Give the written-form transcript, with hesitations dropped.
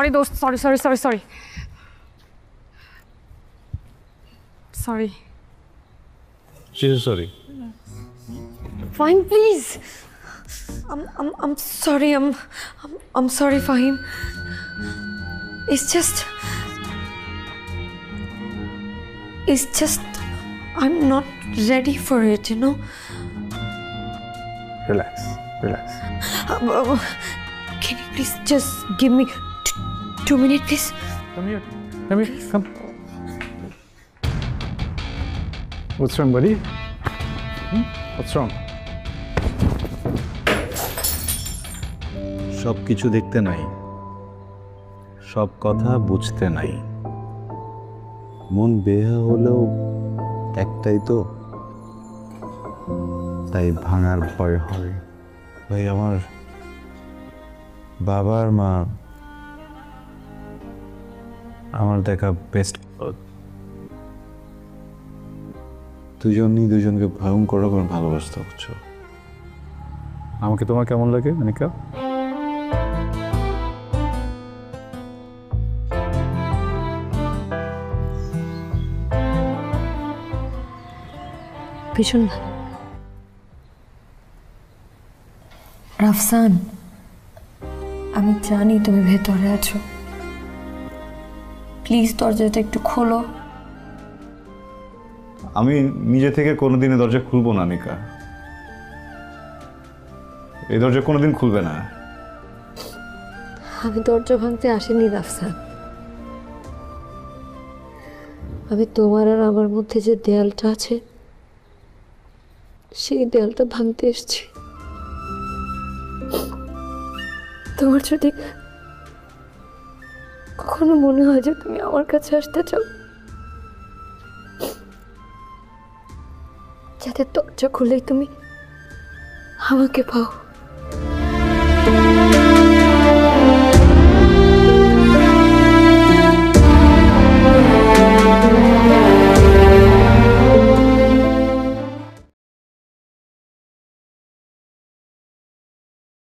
Sorry, dost. Sorry. Sorry. She's sorry. Fahim, please. I'm sorry. I'm sorry, Fahim. It's just I'm not ready for it, you know. Relax. Can you please just give me 2 minutes, please? Come here. Come. What's wrong, buddy? What's wrong? সব কিছু দেখতে নাই, সব কথা বুঝতে নাই। মন বেহা হলেও একটাই তো, তাই ভাঙার ভয় হয়। ভাই, আমার বাবার মা আমার দেখা বেস্ট। দুজনই দুজনকে ভয়ঙ্কর রকম ভালোবাসতে হচ্ছ। আমাকে তোমার কেমন লাগে, অনিকা? ভীষণ রাফসান, আমি জানি তুমি ভেতরে আছো। প্লিজ দরজাটা একটু খোলো। আমি নিজে থেকে কোনোদিনই দরজা খুলবো না অনিকা। এই দরজা কোনোদিন খুলবে না। আমি দরজা ভাঙতে আসিনি রাফসান। আমি তোমার আর আমার মধ্যে যে দেয়ালটা আছে, সেই দেয়ালটা ভাঙতে এসেছি। তোমার যদি কখনো মনে হয় যে তুমি আমার কাছে আসতে চাও, যাতে দরজা খুলেই তুমি আমাকে পাও।